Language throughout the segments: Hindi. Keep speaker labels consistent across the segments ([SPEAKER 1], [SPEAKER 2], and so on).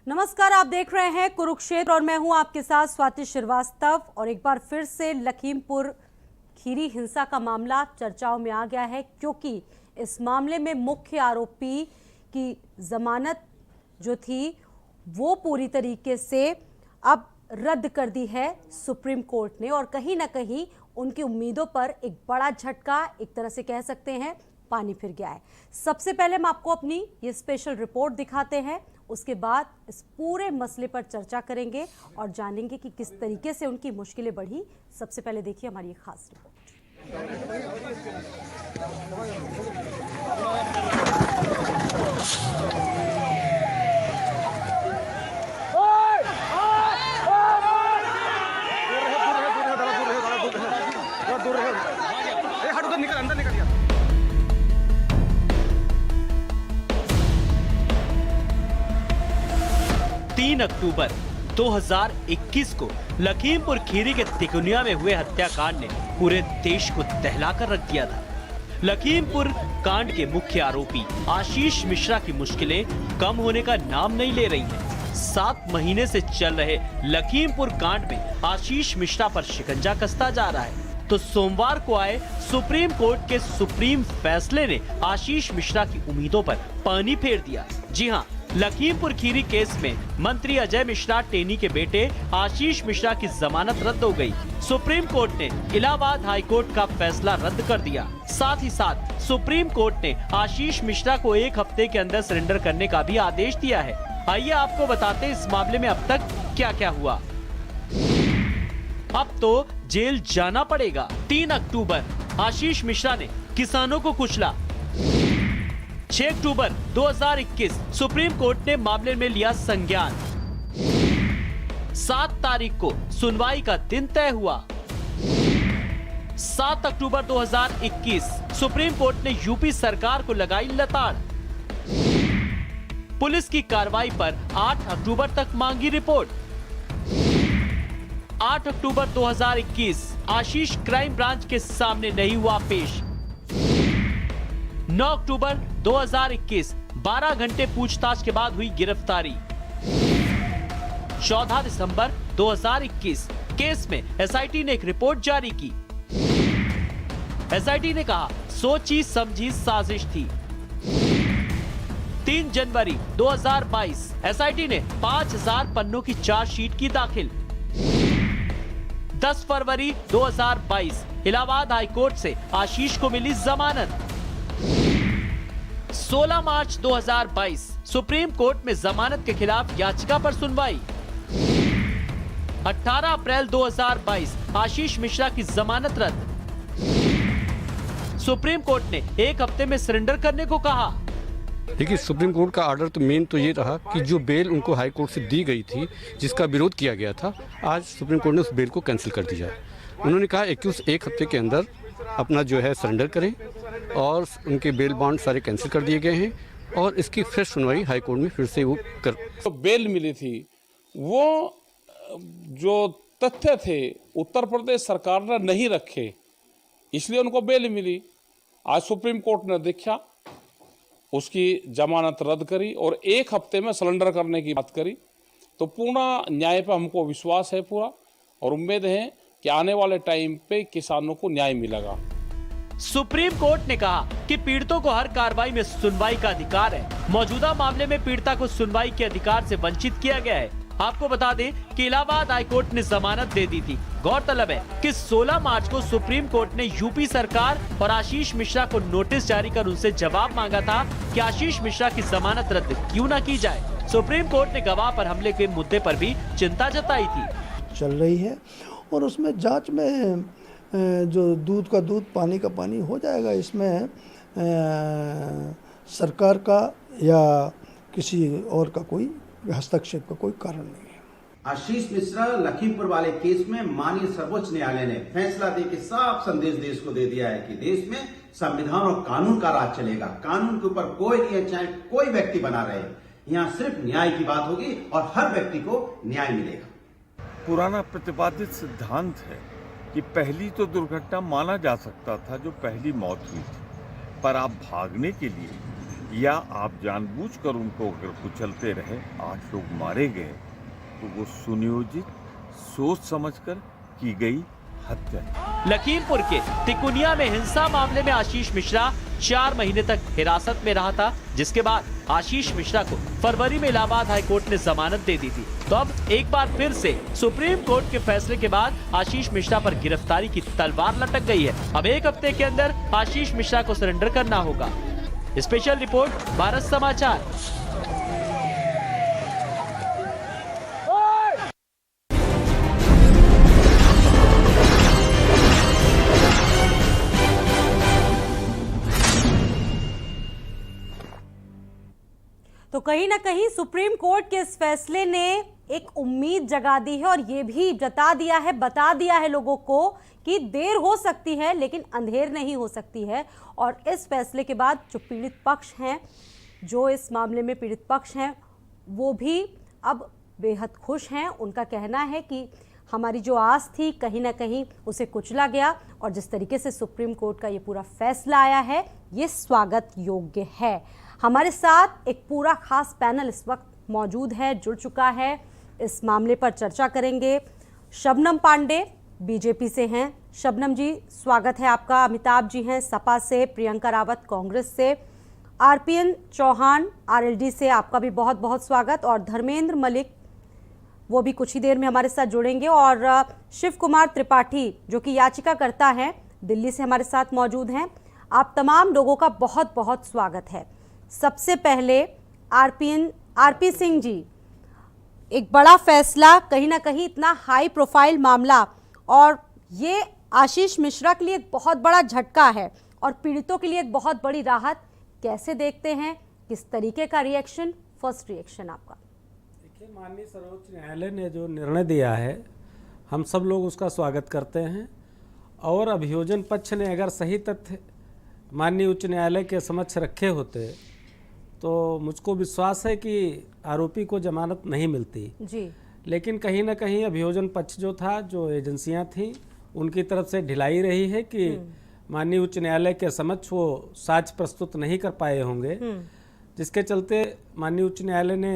[SPEAKER 1] नमस्कार, आप देख रहे हैं कुरुक्षेत्र और मैं हूं आपके साथ स्वाति श्रीवास्तव। और एक बार फिर से लखीमपुर खीरी हिंसा का मामला चर्चाओं में आ गया है, क्योंकि इस मामले में मुख्य आरोपी की जमानत जो थी वो पूरी तरीके से अब रद्द कर दी है सुप्रीम कोर्ट ने। और कहीं ना कहीं उनकी उम्मीदों पर एक बड़ा झटका, एक तरह से कह सकते हैं, पानी फिर गया है। सबसे पहले हम आपको अपनी ये स्पेशल रिपोर्ट दिखाते हैं, उसके बाद इस पूरे मसले पर चर्चा करेंगे और जानेंगे कि किस तरीके से उनकी मुश्किलें बढ़ी। सबसे पहले देखिए हमारी ये खास रिपोर्ट।
[SPEAKER 2] अंदर निकल गया।
[SPEAKER 3] 3 अक्टूबर 2021 को लखीमपुर खीरी के तिकोनिया में हुए हत्याकांड ने पूरे देश को दहलाकर रख दिया था। लखीमपुर कांड के मुख्य आरोपी आशीष मिश्रा की मुश्किलें कम होने का नाम नहीं ले रही हैं। 7 महीने से चल रहे लखीमपुर कांड में आशीष मिश्रा पर शिकंजा कसता जा रहा है, तो सोमवार को आए सुप्रीम कोर्ट के सुप्रीम फैसले ने आशीष मिश्रा की उम्मीदों पर पानी फेर दिया। जी हां, लखीमपुर खीरी केस में मंत्री अजय मिश्रा टेनी के बेटे आशीष मिश्रा की जमानत रद्द हो गई। सुप्रीम कोर्ट ने इलाहाबाद हाई कोर्ट का फैसला रद्द कर दिया। साथ ही साथ सुप्रीम कोर्ट ने आशीष मिश्रा को 1 हफ्ते के अंदर सरेंडर करने का भी आदेश दिया है। आइए आपको बताते हैं इस मामले में अब तक क्या क्या हुआ। अब तो जेल जाना पड़ेगा। 3 अक्टूबर आशीष मिश्रा ने किसानों को कुचला। 6 अक्टूबर 2021 सुप्रीम कोर्ट ने मामले में लिया संज्ञान। 7 तारीख को सुनवाई का दिन तय हुआ। 7 अक्टूबर 2021 सुप्रीम कोर्ट ने यूपी सरकार को लगाई लताड़। पुलिस की कार्रवाई पर 8 अक्टूबर तक मांगी रिपोर्ट। 8 अक्टूबर 2021 आशीष क्राइम ब्रांच के सामने नहीं हुआ पेश। 9 अक्टूबर 2021 12 घंटे पूछताछ के बाद हुई गिरफ्तारी। 14 दिसंबर 2021 केस में एसआईटी ने एक रिपोर्ट जारी की। एसआईटी ने कहा सोची समझी साजिश थी। 3 जनवरी 2022 एसआईटी ने 5000 पन्नों की चार्जशीट की दाखिल। 10 फरवरी 2022 इलाहाबाद हाईकोर्ट से आशीष को मिली जमानत। 16 मार्च 2022 सुप्रीम कोर्ट में जमानत के खिलाफ याचिका पर सुनवाई। 18 अप्रैल 2022 आशीष मिश्रा की जमानत रद्द। सुप्रीम कोर्ट ने 1 हफ्ते में सरेंडर करने को कहा।
[SPEAKER 4] देखिए, सुप्रीम कोर्ट का ऑर्डर तो मेन तो ये रहा कि जो बेल उनको हाई कोर्ट से दी गई थी, जिसका विरोध किया गया था, आज सुप्रीम कोर्ट ने उस बेल को कैंसिल कर दिया। उन्होंने कहा 1 हफ्ते के अंदर अपना जो है सरेंडर करें, और उनके बेल बॉन्ड सारे कैंसिल कर दिए गए हैं और इसकी फ्रेश सुनवाई हाई कोर्ट में फिर से वो कर।
[SPEAKER 2] तो बेल मिली थी, वो जो तथ्य थे उत्तर प्रदेश सरकार ने नहीं रखे, इसलिए उनको बेल मिली। आज सुप्रीम कोर्ट ने देखा, उसकी जमानत रद्द करी और 1 हफ्ते में सरेंडर करने की बात करी। तो पूर्ण न्याय पर हमको विश्वास है पूरा, और उम्मीद है कि आने वाले टाइम पे किसानों को न्याय मिलेगा।
[SPEAKER 3] सुप्रीम कोर्ट ने कहा कि पीड़ितों को हर कार्रवाई में सुनवाई का अधिकार है। मौजूदा मामले में पीड़िता को सुनवाई के अधिकार से वंचित किया गया है। आपको बता दें कि इलाहाबाद हाईकोर्ट ने जमानत दे दी थी। गौरतलब है कि 16 मार्च को सुप्रीम कोर्ट ने यूपी सरकार और आशीष मिश्रा को नोटिस जारी कर उनसे जवाब मांगा था कि आशीष मिश्रा की जमानत रद्द क्यों न की जाए। सुप्रीम कोर्ट ने गवाह पर हमले के मुद्दे पर भी चिंता जताई थी।
[SPEAKER 5] चल रही है और उसमें जांच में जो दूध का दूध पानी का पानी हो जाएगा। इसमें सरकार का या किसी और का कोई हस्तक्षेप का कोई कारण नहीं है।
[SPEAKER 6] आशीष मिश्रा लखीमपुर वाले केस में माननीय सर्वोच्च न्यायालय ने फैसला दे के साफ संदेश देश को दे दिया है कि देश में संविधान और कानून का राज चलेगा। कानून के ऊपर कोई नहीं है, चाहे कोई व्यक्ति बना रहे। यहाँ सिर्फ न्याय की बात होगी और हर व्यक्ति को न्याय मिलेगा।
[SPEAKER 7] पुराना प्रतिपादित सिद्धांत है कि पहली तो दुर्घटना माना जा सकता था जो पहली मौत हुई थी, पर आप भागने के लिए या आप जानबूझकर उनको अगर कुचलते रहे, 8 लोग मारे गए, तो वो सुनियोजित सोच समझकर की गई हत्या।
[SPEAKER 3] लखीमपुर के तिकुनिया में हिंसा मामले में आशीष मिश्रा 4 महीने तक हिरासत में रहा था, जिसके बाद आशीष मिश्रा को फरवरी में इलाहाबाद हाईकोर्ट ने जमानत दे दी थी। तो अब एक बार फिर से सुप्रीम कोर्ट के फैसले के बाद आशीष मिश्रा पर गिरफ्तारी की तलवार लटक गई है। अब 1 हफ्ते के अंदर आशीष मिश्रा को सरेंडर करना होगा। स्पेशल रिपोर्ट, भारत समाचार।
[SPEAKER 1] तो कहीं ना कहीं सुप्रीम कोर्ट के इस फैसले ने एक उम्मीद जगा दी है और ये भी बता दिया है लोगों को कि देर हो सकती है लेकिन अंधेर नहीं हो सकती है। और इस फैसले के बाद जो पीड़ित पक्ष हैं, जो इस मामले में पीड़ित पक्ष हैं, वो भी अब बेहद खुश हैं। उनका कहना है कि हमारी जो आस थी कहीं ना कहीं उसे कुचला गया और जिस तरीके से सुप्रीम कोर्ट का ये पूरा फैसला आया है ये स्वागत योग्य है। हमारे साथ एक पूरा खास पैनल इस वक्त मौजूद है, जुड़ चुका है। इस मामले पर चर्चा करेंगे। शबनम पांडे बीजेपी से हैं। शबनम जी, स्वागत है आपका। अमिताभ जी हैं सपा से, प्रियंका रावत कांग्रेस से, आरपीएन चौहान आरएलडी से, आपका भी बहुत बहुत स्वागत। और धर्मेंद्र मलिक, वो भी कुछ ही देर में हमारे साथ जुड़ेंगे। और शिव कुमार त्रिपाठी जो कि याचिकाकर्ता हैं, दिल्ली से हमारे साथ मौजूद हैं। आप तमाम लोगों का बहुत बहुत स्वागत है। सबसे पहले आरपी सिंह जी, एक बड़ा फैसला, कहीं ना कहीं इतना हाई प्रोफाइल मामला, और ये आशीष मिश्रा के लिए एक बहुत बड़ा झटका है और पीड़ितों के लिए एक बहुत बड़ी राहत। कैसे देखते हैं, किस तरीके का रिएक्शन, फर्स्ट रिएक्शन आपका?
[SPEAKER 8] देखिए, माननीय सर्वोच्च न्यायालय ने जो निर्णय दिया है हम सब लोग उसका स्वागत करते हैं। और अभियोजन पक्ष ने अगर सही तथ्य माननीय उच्च न्यायालय के समक्ष रखे होते तो मुझको विश्वास है कि आरोपी को जमानत नहीं मिलती
[SPEAKER 1] जी।
[SPEAKER 8] लेकिन कहीं ना कहीं अभियोजन पक्ष जो था, जो एजेंसियां थीं, उनकी तरफ से ढिलाई रही है कि माननीय उच्च न्यायालय के समक्ष वो साक्ष्य प्रस्तुत नहीं कर पाए होंगे, जिसके चलते माननीय उच्च न्यायालय ने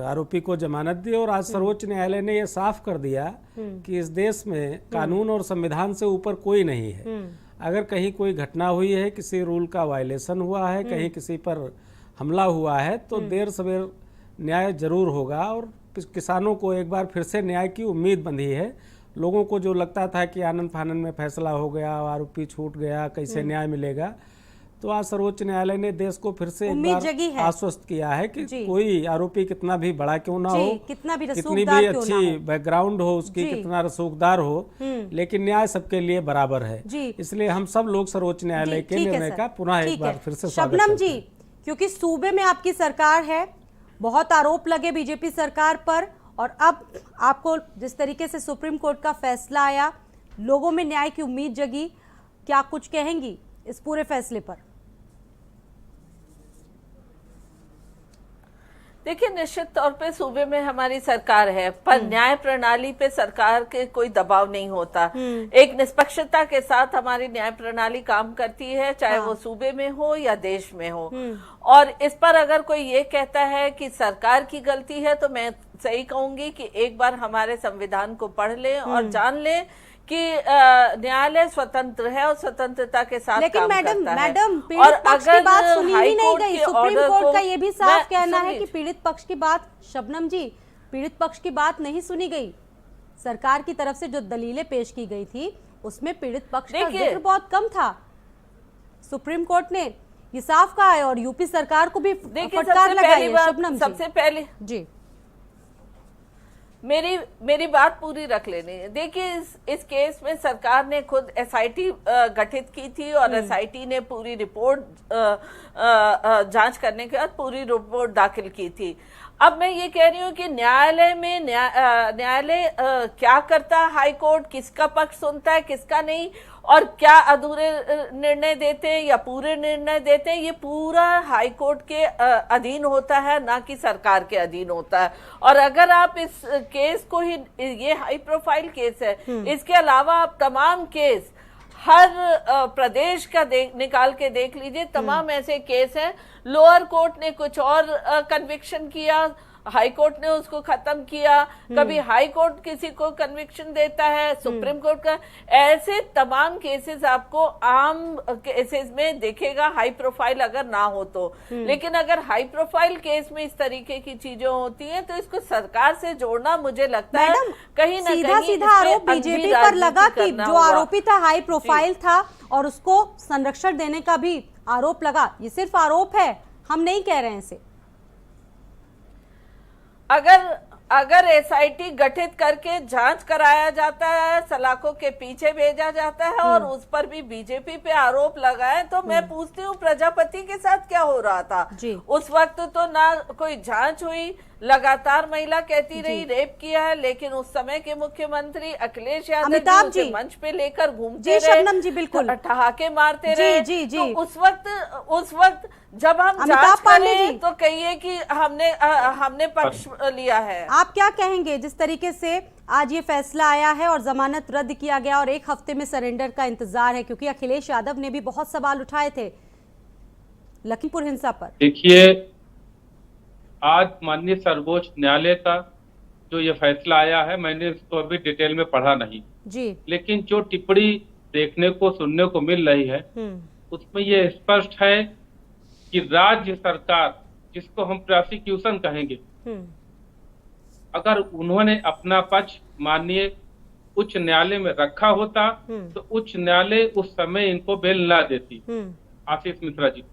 [SPEAKER 8] आरोपी को जमानत दी। और आज सर्वोच्च न्यायालय ने यह साफ कर दिया कि इस देश में कानून और संविधान से ऊपर कोई नहीं है। अगर कहीं कोई घटना हुई है, किसी रूल का वायलेशन हुआ है, कहीं किसी पर हमला हुआ है, तो देर सवेर न्याय जरूर होगा। और किसानों को एक बार फिर से न्याय की उम्मीद बंधी है। लोगों को जो लगता था कि आनंद फानन में फैसला हो गया, आरोपी छूट गया, कैसे न्याय मिलेगा, तो आज सर्वोच्च न्यायालय ने देश को फिर से एक बार आश्वस्त किया है कि कोई आरोपी कितना भी बड़ा क्यों ना हो, कितनी भी अच्छी बैकग्राउंड हो उसकी, कितना रसूखदार हो, लेकिन न्याय सबके लिए बराबर है। इसलिए हम सब लोग सर्वोच्च न्यायालय के निर्णय का पुनः एक बार फिर से स्वागत करते हैं।
[SPEAKER 1] शबनम जी, क्योंकि सूबे में आपकी सरकार है, बहुत आरोप लगे बीजेपी सरकार पर, और अब आपको जिस तरीके से सुप्रीम कोर्ट का फैसला आया, लोगों में न्याय की उम्मीद जगी, क्या कुछ कहेंगी इस पूरे फैसले पर?
[SPEAKER 9] देखिए, निश्चित तौर पे सूबे में हमारी सरकार है, पर न्याय प्रणाली पे सरकार के कोई दबाव नहीं होता। एक निष्पक्षता के साथ हमारी न्याय प्रणाली काम करती है, चाहे वो सूबे में हो या देश में हो। और इस पर अगर कोई ये कहता है कि सरकार की गलती है, तो मैं सही कहूंगी कि एक बार हमारे संविधान को पढ़ लें और जान लें कि न्यायालय स्वतंत्र है और स्वतंत्रता के साथ काम करता है।
[SPEAKER 1] मैडम, पीड़ित पक्ष की बात सुनी ही नहीं गई। सुप्रीम कोर्ट का ये भी साफ कहना है कि पीड़ित पक्ष की बात, शबनम जी, पीड़ित पक्ष की बात नहीं सुनी गई। सरकार की तरफ से जो दलीलें पेश की गई थी उसमें पीड़ित पक्ष का जिक्र बहुत कम था। सुप्रीम कोर्ट ने ये साफ कहा है और यूपी सरकार को भी फटकार लगाई है। शबनम जी, सबसे पहले जी
[SPEAKER 9] मेरी बात पूरी रख लेनी है। देखिए, इस केस में सरकार ने खुद एसआईटी गठित की थी और एसआईटी ने पूरी रिपोर्ट जांच करने के बाद पूरी रिपोर्ट दाखिल की थी। अब मैं ये कह रही हूँ कि न्यायालय में न्यायालय क्या करता है, हाई कोर्ट किसका पक्ष सुनता है, किसका नहीं, और क्या अधूरे निर्णय देते हैं या पूरे निर्णय देते हैं, ये पूरा हाई कोर्ट के अधीन होता है, ना कि सरकार के अधीन होता है। और अगर आप इस केस को ही, ये हाई प्रोफाइल केस है, इसके अलावा आप तमाम केस हर प्रदेश का निकाल के देख लीजिए, तमाम ऐसे केस हैं। लोअर कोर्ट ने कुछ और कन्विक्शन किया, हाई कोर्ट ने उसको खत्म किया, कभी हाई कोर्ट किसी को कन्विक्शन देता है, सुप्रीम कोर्ट का। ऐसे तमाम केसेस आपको आम केसेस में देखेगा, हाई प्रोफाइल अगर ना हो तो। लेकिन अगर हाई प्रोफाइल केस में इस तरीके की चीजें होती हैं तो इसको सरकार से जोड़ना, मुझे लगता है कहीं ना कहीं
[SPEAKER 1] सीधा आरोप बीजेपी पर लगा कि जो आरोपी था हाई प्रोफाइल था और उसको संरक्षण देने का भी आरोप लगा। ये सिर्फ आरोप है, हम नहीं कह रहे हैं इसे।
[SPEAKER 9] अगर एसआईटी गठित करके जांच कराया जाता है, सलाखों के पीछे भेजा जाता है और उस पर भी बीजेपी पे आरोप लगाए, तो मैं पूछती हूँ प्रजापति के साथ क्या हो रहा था? उस वक्त तो ना कोई जांच हुई, लगातार महिला कहती रही रेप किया है, लेकिन उस समय के मुख्यमंत्री अखिलेश यादव जी मंच पे लेकर घूमते रहे,
[SPEAKER 1] बिल्कुल
[SPEAKER 9] ठहाके मारते रहे। तो उस वक्त जब हम जांच करें तो कहिए कि हमने पक्ष लिया है।
[SPEAKER 1] आप क्या कहेंगे जिस तरीके से आज ये फैसला आया है और जमानत रद्द किया गया और एक हफ्ते में सरेंडर का इंतजार है, क्योंकि अखिलेश यादव ने भी बहुत सवाल उठाए थे लखीमपुर हिंसा पर?
[SPEAKER 10] देखिए, आज माननीय सर्वोच्च न्यायालय का जो ये फैसला आया है, मैंने इसको अभी डिटेल में पढ़ा नहीं
[SPEAKER 1] जी,
[SPEAKER 10] लेकिन जो टिप्पणी देखने को सुनने को मिल रही है उसमें ये स्पष्ट है कि राज्य सरकार, जिसको हम प्रोसिक्यूशन कहेंगे, अगर उन्होंने अपना पक्ष माननीय उच्च न्यायालय में रखा होता तो उच्च न्यायालय उस समय इनको बेल ना देती, आशीष मिश्रा जी।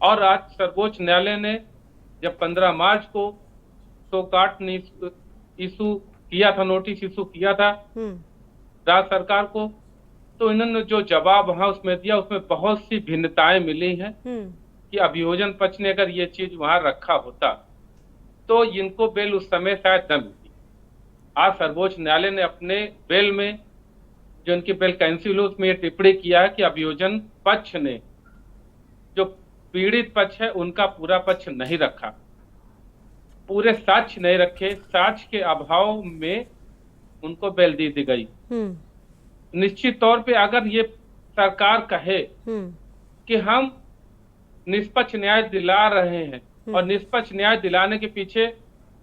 [SPEAKER 10] और आज सर्वोच्च न्यायालय ने जब 15 मार्च को शोकाट इशू किया था, नोटिस इशू किया था राज्य सरकार को, तो इन्होंने जो जवाब वहां उसमें दिया उसमें बहुत सी भिन्नताएं मिली हैं कि अभियोजन पक्ष ने अगर ये चीज वहां रखा होता तो इनको बेल उस समय शायद न मिलती। आज सर्वोच्च न्यायालय ने अपने बेल में, जो इनकी बेल कैंसिल हुई, उसमें ये टिप्पणी किया है कि अभियोजन पक्ष ने, जो पीड़ित पक्ष है, उनका पूरा पक्ष नहीं रखा, पूरे साक्ष्य नहीं रखे, साक्ष्य के अभाव में उनको बेल दी गई। निश्चित तौर पे अगर ये सरकार कहे कि हम निष्पक्ष न्याय दिला रहे हैं और निष्पक्ष न्याय दिलाने के पीछे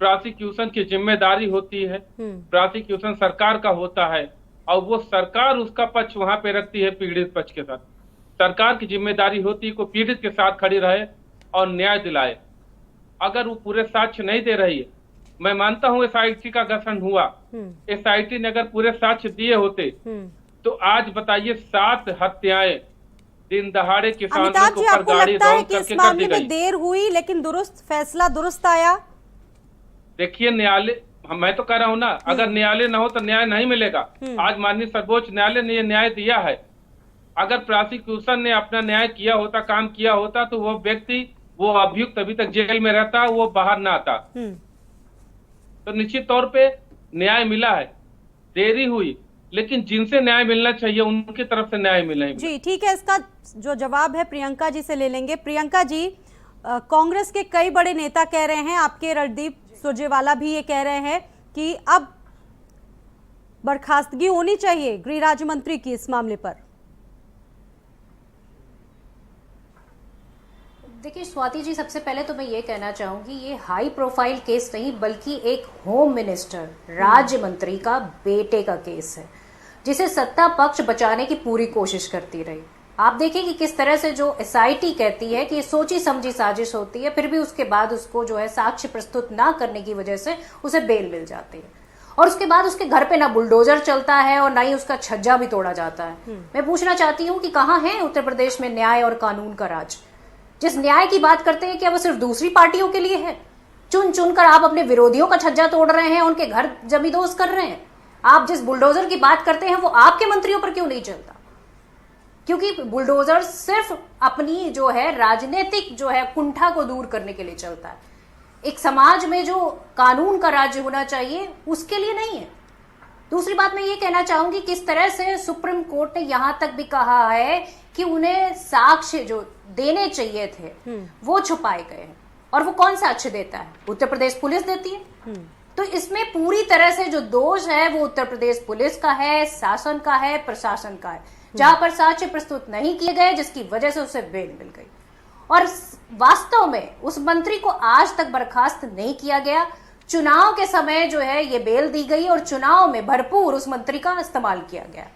[SPEAKER 10] प्रोसिक्यूशन की जिम्मेदारी होती है, प्रोसिक्यूशन सरकार का होता है और वो सरकार उसका पक्ष वहां पे रखती है पीड़ित पक्ष के साथ, सरकार की जिम्मेदारी होती है को पीड़ित के साथ खड़ी रहे और न्याय दिलाए। अगर वो पूरे साक्ष्य नहीं दे रही है, मैं मानता हूँ एसआईटी का गठन हुआ, एसआईटी ने अगर पूरे साक्ष्य दिए होते तो आज बताइए 7 हत्याएं दिन दहाड़े किसानों के ऊपर गाड़ी दौड़ करके कर दी गई।
[SPEAKER 1] देर हुई लेकिन दुरुस्त फैसला दुरुस्त आया।
[SPEAKER 10] देखिए, न्यायालय, मैं तो कह रहा हूँ ना, अगर न्यायालय ना हो तो न्याय नहीं मिलेगा। आज माननीय सर्वोच्च न्यायालय ने ये न्याय दिया है। अगर प्रोसिक्यूशन ने अपना न्याय किया होता, काम किया होता, तो वो व्यक्ति, वो अभियुक्त अभी तक जेल में रहता, वो बाहर ना आता। तो निश्चित तौर पे न्याय मिला है, देरी हुई, लेकिन जिनसे न्याय मिलना चाहिए उनकी तरफ से न्याय मिला है।
[SPEAKER 1] जी ठीक है, इसका जो जवाब है प्रियंका जी से ले लेंगे। प्रियंका जी, कांग्रेस के कई बड़े नेता कह रहे हैं, आपके रणदीप सुरजेवाला भी ये कह रहे हैं कि अब बर्खास्तगी होनी चाहिए गृह राज्य मंत्री की इस मामले पर।
[SPEAKER 11] देखिए स्वाति जी, सबसे पहले तो मैं ये कहना चाहूंगी, ये हाई प्रोफाइल केस नहीं बल्कि एक होम मिनिस्टर, राज्य मंत्री का बेटे का केस है, जिसे सत्ता पक्ष बचाने की पूरी कोशिश करती रही। आप देखिए कि किस तरह से जो एसआईटी कहती है कि ये सोची समझी साजिश होती है, फिर भी उसके बाद उसको जो है साक्ष्य प्रस्तुत ना करने की वजह से उसे बेल मिल जाती है, और उसके बाद उसके घर पे ना बुलडोजर चलता है और ना ही उसका छज्जा भी तोड़ा जाता है। मैं पूछना चाहती हूँ कि कहाँ है उत्तर प्रदेश में न्याय और कानून का राज? जिस न्याय की बात करते हैं क्या वो सिर्फ दूसरी पार्टियों के लिए है? चुन चुनकर आप अपने विरोधियों का छज्जा तोड़ रहे हैं, उनके घर जमींदोज कर रहे हैं। आप जिस बुलडोजर की बात करते हैं वो आपके मंत्रियों पर क्यों नहीं चलता? क्योंकि बुलडोजर सिर्फ अपनी जो है राजनीतिक जो है कुंठा को दूर करने के लिए चलता है। एक समाज में जो कानून का राज्य होना चाहिए उसके लिए नहीं है। दूसरी बात मैं ये कहना चाहूंगी, किस तरह से सुप्रीम कोर्ट ने यहां तक भी कहा है कि उन्हें साक्ष्य जो देने चाहिए थे वो छुपाए गए हैं, और वो कौन साक्ष्य देता है? उत्तर प्रदेश पुलिस देती है। तो इसमें पूरी तरह से जो दोष है वो उत्तर प्रदेश पुलिस का है, शासन का है, प्रशासन का है। जहां पर साक्ष्य प्रस्तुत नहीं किए गए, जिसकी वजह से उसे बेल मिल गई। और वास्तव में उस मंत्री को आज तक बर्खास्त नहीं किया गया। चुनाव के समय जो है ये बेल दी गई और चुनाव में भरपूर उस मंत्री का इस्तेमाल किया गया,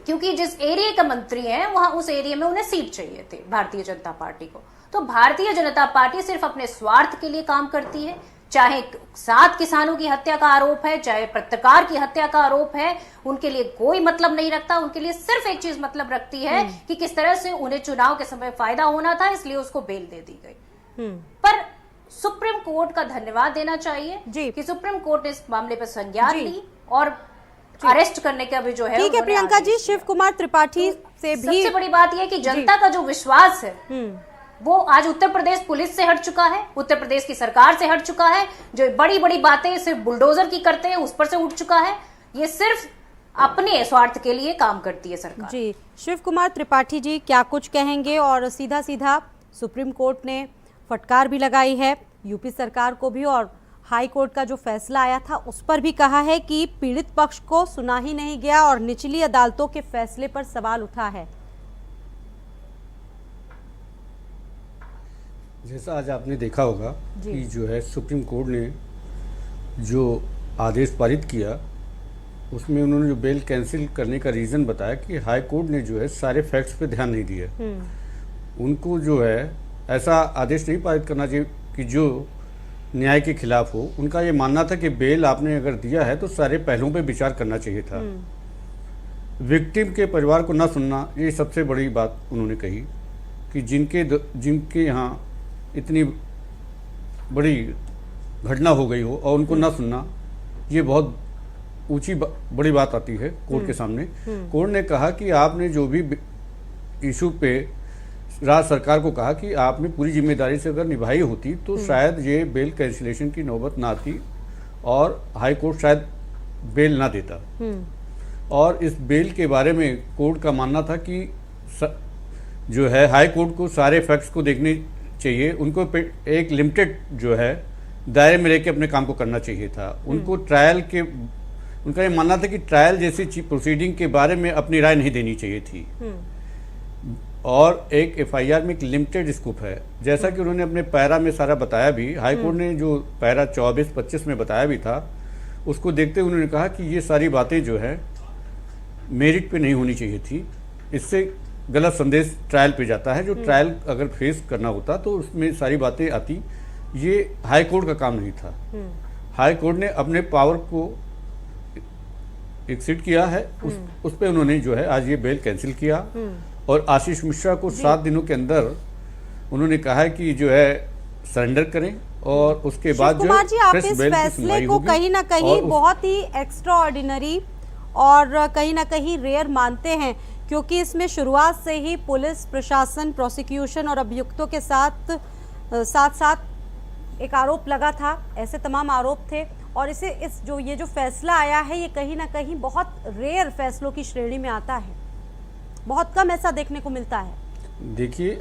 [SPEAKER 11] क्योंकि जिस एरिया का मंत्री है वहां उस एरिया में उन्हें सीट चाहिए थी भारतीय जनता पार्टी को। तो भारतीय जनता पार्टी सिर्फ अपने स्वार्थ के लिए काम करती है, चाहे 7 किसानों की हत्या का आरोप है, चाहे पत्रकार की हत्या का आरोप है, उनके लिए कोई मतलब नहीं रखता। उनके लिए सिर्फ एक चीज मतलब रखती है कि किस तरह से उन्हें चुनाव के समय फायदा होना था, इसलिए उसको बेल दे दी गई। पर सुप्रीम कोर्ट का धन्यवाद देना चाहिए कि सुप्रीम कोर्ट ने इस मामले पर संज्ञान ली और अरेस्ट करने का भी जो है।
[SPEAKER 1] ठीक है प्रियंका जी, शिव कुमार त्रिपाठी से भी
[SPEAKER 11] सबसे बड़ी बात यह है कि जनता का जो विश्वास है वो आज उत्तर प्रदेश पुलिस से हट चुका है, उत्तर प्रदेश की सरकार से हट चुका है। जो बड़ी बड़ी बातें सिर्फ बुलडोजर की करते हैं उस पर से उठ चुका है। ये सिर्फ अपने स्वार्थ के लिए काम करती है सरकार।
[SPEAKER 1] जी, शिव कुमार त्रिपाठी जी क्या कुछ कहेंगे? और सीधा सीधा सुप्रीम कोर्ट ने फटकार भी लगाई है यूपी सरकार को भी, और हाई कोर्ट का जो फैसला आया था उस पर भी कहा है कि पीड़ित पक्ष को सुना ही नहीं गया और निचली अदालतों के फैसले पर सवाल उठा है।
[SPEAKER 4] जैसा आज आपने देखा होगा कि जो है सुप्रीम कोर्ट ने जो आदेश पारित किया उसमें उन्होंने जो बेल कैंसिल करने का रीज़न बताया कि हाई कोर्ट ने जो है सारे फैक्ट्स पे ध्यान नहीं दिया। उनको जो है ऐसा आदेश नहीं पारित करना चाहिए कि जो न्याय के खिलाफ हो। उनका ये मानना था कि बेल आपने अगर दिया है तो सारे पहलुओं पे विचार करना चाहिए था। विक्टिम के परिवार को ना सुनना, ये सबसे बड़ी बात उन्होंने कही कि जिनके यहाँ इतनी बड़ी घटना हो गई हो और उनको ना सुनना, ये बहुत ऊंची बड़ी बात आती है कोर्ट के सामने। कोर्ट ने कहा कि आपने जो भी इशू पे राज्य सरकार को कहा कि आपने पूरी जिम्मेदारी से अगर निभाई होती तो शायद ये बेल कैंसिलेशन की नौबत ना आती और हाई कोर्ट शायद बेल ना देता। और इस बेल के बारे में कोर्ट का मानना था कि जो है हाई कोर्ट को सारे फैक्ट्स को देखने चाहिए, उनको एक लिमिटेड जो है दायरे में रहकर अपने काम को करना चाहिए था। उनको ट्रायल के उनका ये मानना था कि ट्रायल जैसी प्रोसीडिंग के बारे में अपनी राय नहीं देनी चाहिए थी। और एक एफआईआर में एक लिमिटेड स्कोप है, जैसा कि उन्होंने अपने पैरा में सारा बताया भी। हाई कोर्ट ने जो पैरा 24-25 में बताया भी था, उसको देखते हुए उन्होंने कहा कि ये सारी बातें जो है मेरिट पे नहीं होनी चाहिए थी। इससे गलत संदेश ट्रायल पे जाता है। जो ट्रायल अगर फेस करना होता तो उसमें सारी बातें आती। ये हाई कोर्ट का काम नहीं था। हाई कोर्ट ने अपने पावर को एक्सीड किया है, उस पे उन्होंने जो है आज ये बेल कैंसिल किया। और आशीष मिश्रा को 7 दिनों के अंदर उन्होंने कहा है कि जो है सरेंडर करें और उसके बाद जो
[SPEAKER 1] जी आप इस फैसले को कहीं ना कहीं बहुत ही एक्स्ट्राऑर्डिनरी और कहीं ना कहीं रेयर मानते हैं, क्योंकि इसमें शुरुआत से ही पुलिस प्रशासन, प्रोसिक्यूशन और अभियुक्तों के साथ साथ एक आरोप लगा था। ऐसे तमाम आरोप थे और ये जो फैसला आया है ये कहीं ना कहीं बहुत रेयर फैसलों की श्रेणी में आता है। बहुत कम ऐसा देखने को मिलता है।
[SPEAKER 4] देखिए,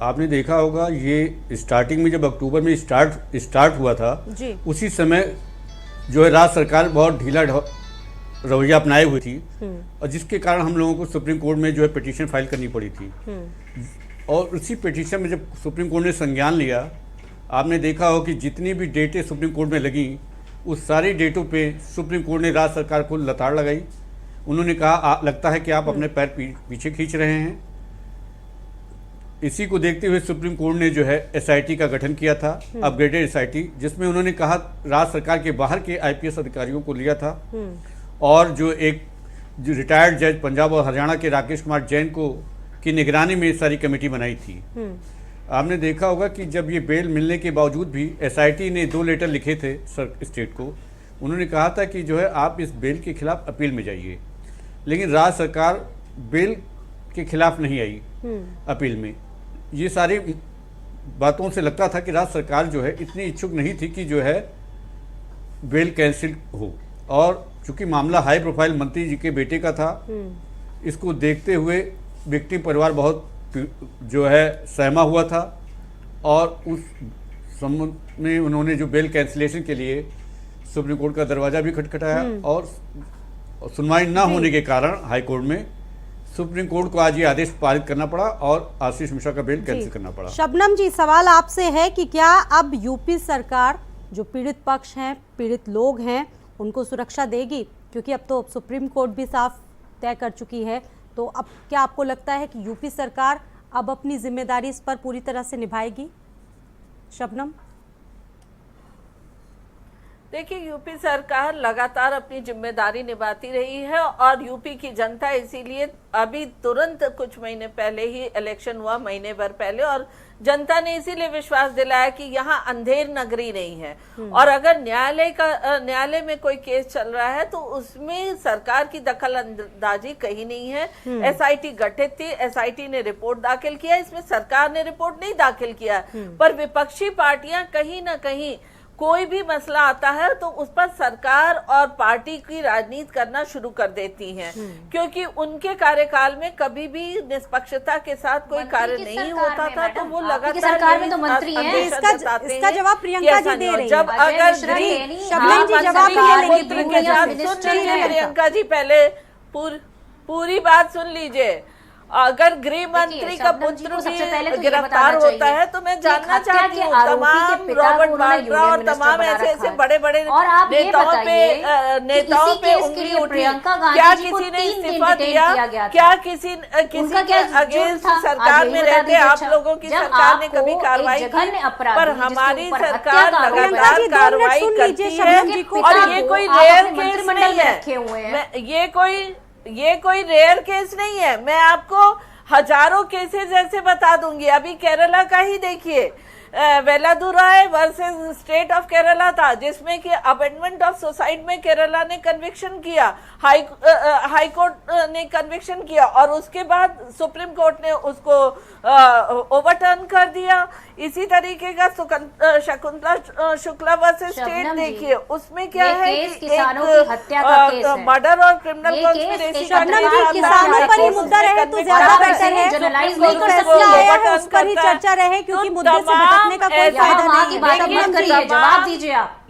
[SPEAKER 4] आपने देखा होगा ये स्टार्टिंग में जब अक्टूबर में स्टार्ट हुआ था जी, उसी समय जो है राज्य सरकार बहुत ढीला रवैया अपनाए हुई थी और जिसके कारण हम लोगों को सुप्रीम कोर्ट में जो है पिटीशन फाइल करनी पड़ी थी। और उसी पिटीशन में जब सुप्रीम कोर्ट ने संज्ञान लिया, आपने देखा हो कि जितनी भी डेटें सुप्रीम कोर्ट में लगी उस सारी डेटों पे सुप्रीम कोर्ट ने राज्य सरकार को लताड़ लगाई। उन्होंने कहा लगता है कि आप अपने पैर पीछे खींच रहे हैं। इसी को देखते हुए सुप्रीम कोर्ट ने जो है एसआईटी का गठन किया था, अपग्रेडेड एसआईटी, जिसमें उन्होंने कहा राज्य सरकार के बाहर के आईपीएस अधिकारियों को लिया था और जो रिटायर्ड जज पंजाब और हरियाणा के राकेश कुमार जैन की निगरानी में सारी कमेटी बनाई थी। आपने देखा होगा कि जब ये बेल मिलने के बावजूद भी एसआईटी ने 2 लेटर लिखे थे स्टेट को। उन्होंने कहा था कि जो है आप इस बेल के खिलाफ अपील में जाइए, लेकिन राज्य सरकार बेल के खिलाफ नहीं आई अपील में। ये सारी बातों से लगता था कि राज्य सरकार जो है इतनी इच्छुक नहीं थी कि जो है बेल कैंसिल हो। और चूंकि मामला हाई प्रोफाइल मंत्री जी के बेटे का था, इसको देखते हुए विक्टिम परिवार बहुत जो है सहमा हुआ था और उस संबंध में उन्होंने जो बेल कैंसिलेशन के लिए सुप्रीम कोर्ट का दरवाजा भी खटखटाया
[SPEAKER 12] और सुनवाई न होने के कारण हाईकोर्ट में सुप्रीम कोर्ट को आज ये आदेश पारित करना पड़ा और आशीष मिश्रा का बेल कैंसिल करना पड़ा।
[SPEAKER 1] शबनम जी, सवाल आपसे है कि क्या अब यूपी सरकार जो पीड़ित पक्ष हैं, पीड़ित लोग हैं, उनको सुरक्षा देगी? क्योंकि अब तो सुप्रीम कोर्ट भी साफ तय कर चुकी है, तो अब क्या आपको लगता है कि यूपी सरकार अब अपनी जिम्मेदारी इस पर पूरी तरह से निभाएगी? शबनम,
[SPEAKER 9] देखिए, यूपी सरकार लगातार अपनी जिम्मेदारी निभाती रही है और यूपी की जनता इसीलिए अभी तुरंत कुछ महीने पहले ही इलेक्शन हुआ, महीने भर पहले, और जनता ने इसीलिए विश्वास दिलाया कि यहाँ अंधेर नगरी नहीं है। और अगर न्यायालय में कोई केस चल रहा है तो उसमें सरकार की दखल अंदाजी कहीं नहीं है। एसआईटी गठित थी, एसआईटी ने रिपोर्ट दाखिल किया, इसमें सरकार ने रिपोर्ट नहीं दाखिल किया, पर विपक्षी पार्टियां कहीं ना कहीं कोई भी मसला आता है तो उस पर सरकार और पार्टी की राजनीति करना शुरू कर देती हैं, क्योंकि उनके कार्यकाल में कभी भी निष्पक्षता के साथ कोई कार्य नहीं होता था, तो वो लगातार
[SPEAKER 11] सरकार में तो मंत्री हैं।
[SPEAKER 1] इसका जवाब प्रियंका जी दे रही हैं।
[SPEAKER 9] जब अगर
[SPEAKER 1] शबनम जी जवाब
[SPEAKER 9] के साथ सुन लीजिए प्रियंका जी, पहले पूरी बात सुन लीजिए। अगर गृह मंत्री का पुत्र भी गिरफ्तार होता है तो मैं जानना चाहती हूँ तमाम रॉबर्ट वाड्रा और तमाम ऐसे बड़े बड़े नेताओं पे उंगली उठी, क्या किसी ने इस्तीफा दिया? क्या किसी के अगेंस्ट सरकार में रहते आप लोगों की सरकार ने कभी कार्रवाई की? पर हमारी सरकार लगातार कार्रवाई करती है और ये कोई रेयर केस नहीं है, ये कोई रेयर केस नहीं है। मैं आपको हजारों केसेस ऐसे बता दूंगी। अभी केरला का ही देखिए, वेलादुराय वर्सेस स्टेट ऑफ केरला था, जिसमें कि अबेंडमेंट ऑफ सुसाइड में केरला ने कन्विक्शन किया, हाई कोर्ट ने कन्विक्शन किया और उसके बाद सुप्रीम कोर्ट ने उसको ओवरटर्न कर दिया। इसी तरीके का शकुंतला शुक्ला वर्सेस स्टेट देखिए, उसमें क्या है कि एक मर्डर और क्रिमिनल कॉन्स्पिरेसी का
[SPEAKER 1] किसानों पर ही मुद्दा रहे तो ज्यादा बेहतर है, उस पर ही चर्चा रहे, क्योंकि मुद्दे से भटकने का कोई फायदा नहीं।
[SPEAKER 11] जवाब दीजिए आप।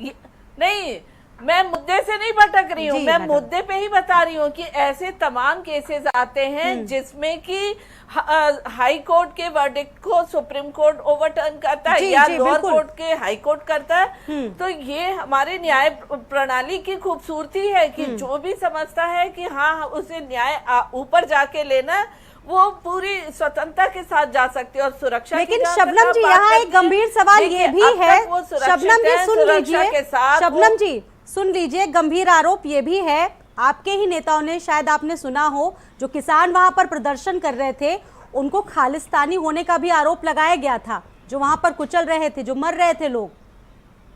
[SPEAKER 9] नहीं, मैं मुद्दे से नहीं भटक रही हूँ, मैं मुद्दे पे ही बता रही हूँ कि ऐसे तमाम केसेस आते हैं जिसमें कि हाई कोर्ट के वर्डिक्ट को सुप्रीम कोर्ट ओवरटर्न करता है या लोअर कोर्ट के हाई कोर्ट करता है। तो ये हमारे न्याय प्रणाली की खूबसूरती है कि जो भी समझता है कि हाँ उसे न्याय ऊपर जाके लेना, वो पूरी स्वतंत्रता के साथ जा सकते हैं और सुरक्षा।
[SPEAKER 1] लेकिन शबनम जी, यहाँ एक गंभीर सवाल ये भी है, शबनम जी सुन लीजिए, शबनम जी सुन लीजिए, गंभीर आरोप ये भी है, आपके ही नेताओं ने, शायद आपने सुना हो, जो किसान वहां पर प्रदर्शन कर रहे थे उनको खालिस्तानी होने का भी आरोप लगाया गया था, जो वहां पर कुचल रहे थे, जो मर रहे थे लोग,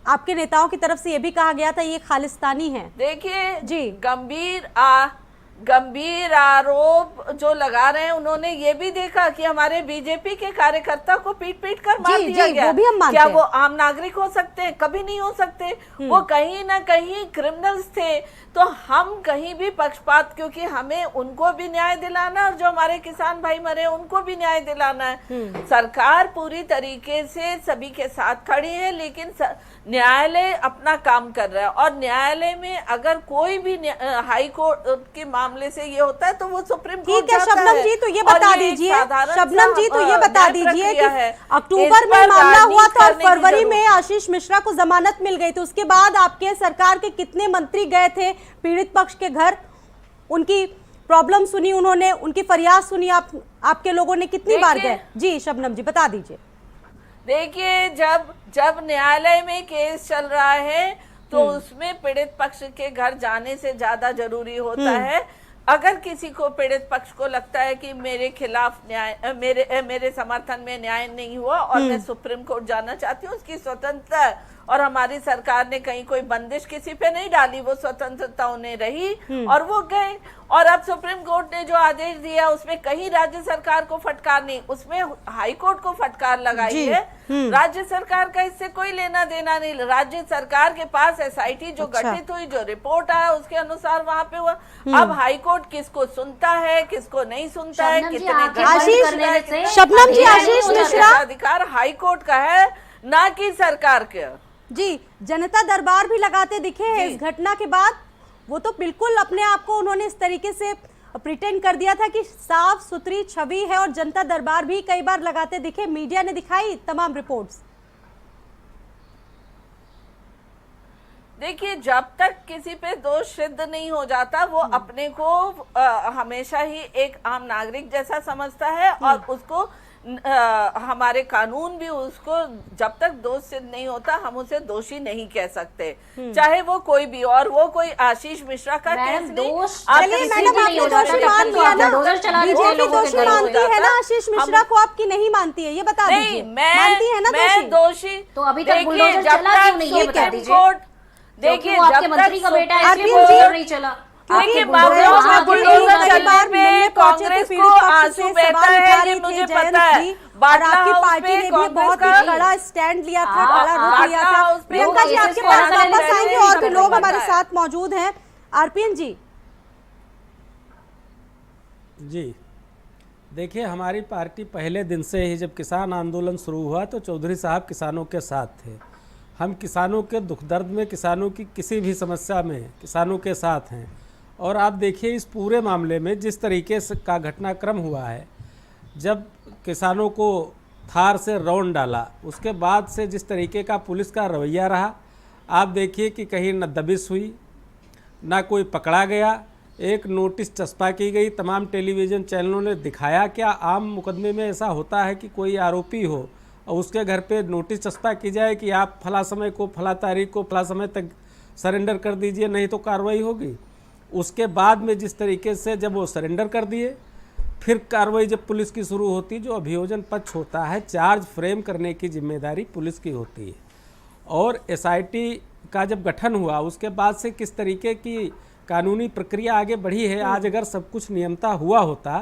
[SPEAKER 1] आपके नेताओं की तरफ से ये भी कहा गया था ये खालिस्तानी है।
[SPEAKER 9] देखिए जी, गंभीर आरोप जो लगा रहे हैं, उन्होंने ये भी देखा कि हमारे बीजेपी के कार्यकर्ता को पीट कर मार दिया गया।
[SPEAKER 1] वो भी हम मानते
[SPEAKER 9] क्या
[SPEAKER 1] हैं।
[SPEAKER 9] वो आम नागरिक हो सकते हैं? कभी नहीं हो सकते। वो कहीं ना कहीं क्रिमिनल्स थे। तो हम कहीं भी पक्षपात, क्योंकि हमें उनको भी न्याय दिलाना और जो हमारे किसान भाई मरे उनको भी न्याय दिलाना है। सरकार पूरी तरीके से सभी के साथ खड़ी है, लेकिन न्यायालय अपना काम कर रहा है और न्यायालय में अगर कोई भी हाई कोर्ट के मामले से ये होता है तो वो सुप्रीम कोर्ट
[SPEAKER 1] ठीक है। शबनम जी तो ये बता दीजिए, शबनम जी तो ये बता दीजिए कि अक्टूबर में मामला हुआ था और फरवरी में आशीष मिश्रा को जमानत मिल गई थी, उसके बाद आपके सरकार के कितने मंत्री गए थे पीड़ित पक्ष के घर, उनकी प्रॉब्लम सुनी उन्होंने, उनकी फरियाद सुनी, आपके लोगों ने कितनी बार गए? जी शबनम जी बता दीजिए।
[SPEAKER 9] देखिए, जब न्यायालय में केस चल रहा है तो उसमें पीड़ित पक्ष के घर जाने से ज्यादा जरूरी होता है। अगर किसी को पीड़ित पक्ष को लगता है कि मेरे खिलाफ न्याय, मेरे समर्थन में न्याय नहीं हुआ और मैं सुप्रीम कोर्ट जाना चाहती हूँ, उसकी स्वतंत्रता, और हमारी सरकार ने कहीं कोई बंदिश किसी पे नहीं डाली, वो स्वतंत्रता उन्हें रही और वो गए। और अब सुप्रीम कोर्ट ने जो आदेश दिया उसमें कहीं राज्य सरकार को फटकार नहीं, उसमें हाई कोर्ट को फटकार लगाई है। राज्य सरकार का इससे कोई लेना देना नहीं। राज्य सरकार के पास एसआईटी जो गठित हुई, जो रिपोर्ट आया उसके अनुसार वहां पे हुआ। अब हाई कोर्ट किसको सुनता है, किसको नहीं सुनता है, कितने
[SPEAKER 1] शबनम जी, आशीष मिश्रा
[SPEAKER 9] अधिकार हाई कोर्ट का है, ना कि सरकार का।
[SPEAKER 1] जी, जनता दरबार भी लगाते दिखे हैं इस घटना के बाद, वो तो बिल्कुल अपने आप को उन्होंने इस तरीके से प्रिटेंड कर दिया था कि साफ सुथरी छवि है, और जनता दरबार भी कई बार लगाते दिखे, मीडिया ने दिखाई तमाम रिपोर्ट्स।
[SPEAKER 9] देखिए, जब तक किसी पे दोष सिद्ध नहीं हो जाता वो अपने को हमेशा ही एक आम नागरिक जैसा समझता है, और उसको हमारे कानून भी उसको जब तक दोष सिद्ध नहीं होता हम उसे दोषी नहीं कह सकते, चाहे वो कोई भी, और वो कोई आशीष मिश्रा का केस नहीं।
[SPEAKER 1] चलिए मैडम, आपने दोषी मान लिया ना, बीजेपी दोषी मानती है ना आशीष मिश्रा को, आपकी नहीं मानती है, ये बता दीजिए। मानती है ना
[SPEAKER 9] मैं दोषी?
[SPEAKER 11] तो अभी तक बुलडोजर चला क्यों नहीं, ये बता दीजिए।
[SPEAKER 9] देखिए,
[SPEAKER 11] आपके मंत्री का बेटा है, इसलिए बुलडोजर नहीं चला।
[SPEAKER 9] देखिए, कांग्रेस को आंसू बहता है, ये मुझे पता है।
[SPEAKER 1] आपकी पार्टी ने भी बहुत ही कड़ा स्टैंड लिया था, कड़ा रुख लिया था। प्रियंका जी, आपके पास वापस आएंगे, और भी लोग हमारे साथ मौजूद हैं। आरपीएन जी।
[SPEAKER 8] जी देखिए, हमारी पार्टी पहले दिन से ही जब किसान आंदोलन शुरू हुआ तो चौधरी साहब किसानों के साथ थे। हम किसानों के दुख दर्द में, किसानों की किसी भी समस्या में किसानों के साथ हैं। और आप देखिए, इस पूरे मामले में जिस तरीके से का घटनाक्रम हुआ है, जब किसानों को थार से रौंद डाला, उसके बाद से जिस तरीके का पुलिस का रवैया रहा, आप देखिए कि कहीं न दबिश हुई, ना कोई पकड़ा गया। एक नोटिस चस्पा की गई, तमाम टेलीविज़न चैनलों ने दिखाया। क्या आम मुकदमे में ऐसा होता है कि कोई आरोपी हो और उसके घर पे नोटिस चस्पा की जाए कि आप फला समय को, फला तारीख को, फला समय तक सरेंडर कर दीजिए, नहीं तो कार्रवाई होगी। उसके बाद में जिस तरीके से जब वो सरेंडर कर दिए, फिर कार्रवाई जब पुलिस की शुरू होती, जो अभियोजन पक्ष होता है, चार्ज फ्रेम करने की जिम्मेदारी पुलिस की होती है। और एसआईटी का जब गठन हुआ, उसके बाद से किस तरीके की कानूनी प्रक्रिया आगे बढ़ी है। आज अगर सब कुछ नियमता हुआ होता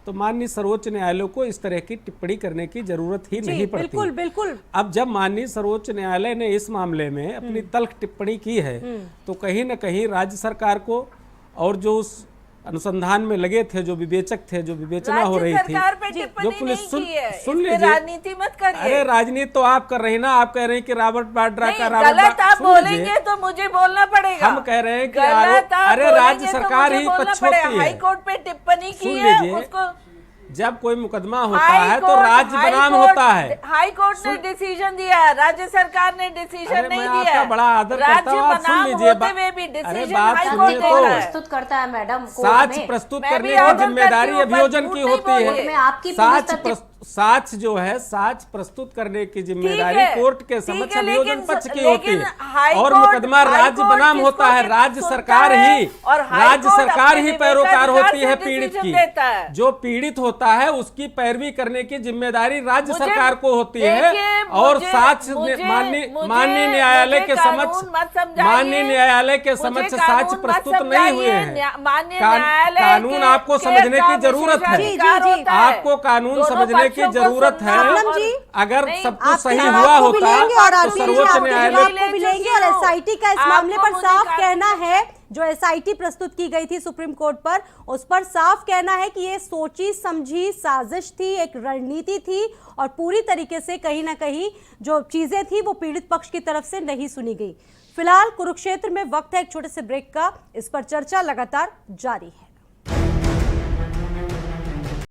[SPEAKER 8] तो माननीय सर्वोच्च न्यायालय को इस तरह की टिप्पणी करने की जरूरत ही नहीं पड़ती।
[SPEAKER 1] बिल्कुल बिल्कुल।
[SPEAKER 8] अब जब माननीय सर्वोच्च न्यायालय ने इस मामले में अपनी तल्ख टिप्पणी की है, तो कहीं न कहीं राज्य सरकार को और जो उस अनुसंधान में लगे थे, जो विवेचक थे, जो विवेचना हो रही थी, जो पुलिस सुन लीजिए,
[SPEAKER 9] राजनीति मत करिए।
[SPEAKER 8] अरे राजनीति तो आप कर रही ना, आप कह रहे हैं कि रॉबर्ट वाड्रा का
[SPEAKER 9] गलत आप बोलेंगे तो मुझे बोलना पड़ेगा।
[SPEAKER 8] हम कह रहे हैं कि अरे राज्य सरकार ही पक्ष होती है।
[SPEAKER 9] हाई कोर्ट पे टिप्पणी की है, उसको
[SPEAKER 8] जब कोई मुकदमा होता है तो राज्य बनाम होता है।
[SPEAKER 9] हाई कोर्ट ने डिसीजन दिया है, राज्य सरकार ने डिसीजन नहीं दिया है।
[SPEAKER 8] बड़ा आदर करता हूं, आप सुन लीजिए।
[SPEAKER 11] प्रस्तुत करता है मैडम,
[SPEAKER 8] साक्ष्य प्रस्तुत करने की जिम्मेदारी अभियोजन की होती है। साक्ष्य जो है, साक्ष्य प्रस्तुत करने की जिम्मेदारी कोर्ट के समक्ष अभियोजन पक्ष की होती है। और मुकदमा राज्य बनाम होता है, राज्य सरकार ही पैरोकार होती है पीड़ित की। जो पीड़ित होता है उसकी पैरवी करने की जिम्मेदारी राज्य सरकार को होती है। और साक्ष्य माननीय न्यायालय के समक्ष साक्ष्य प्रस्तुत नहीं हुए हैं। कानून आपको समझने की जरूरत है, आपको कानून समझने की जरूरत है। अगर सब कुछ सही हुआ होता तो सर्वोच्च न्यायालय
[SPEAKER 1] मिलेंगे। और एसआईटी का इस मामले पर साफ कहना है, जो एसआईटी प्रस्तुत की गई थी सुप्रीम कोर्ट पर, उस पर साफ कहना है कि ये सोची समझी साजिश थी, एक रणनीति थी, और पूरी तरीके से कहीं ना कहीं जो चीजें थी वो पीड़ित पक्ष की तरफ से नहीं सुनी गई। फिलहाल कुरुक्षेत्र में वक्त है एक छोटे से ब्रेक का, इस पर चर्चा लगातार जारी है।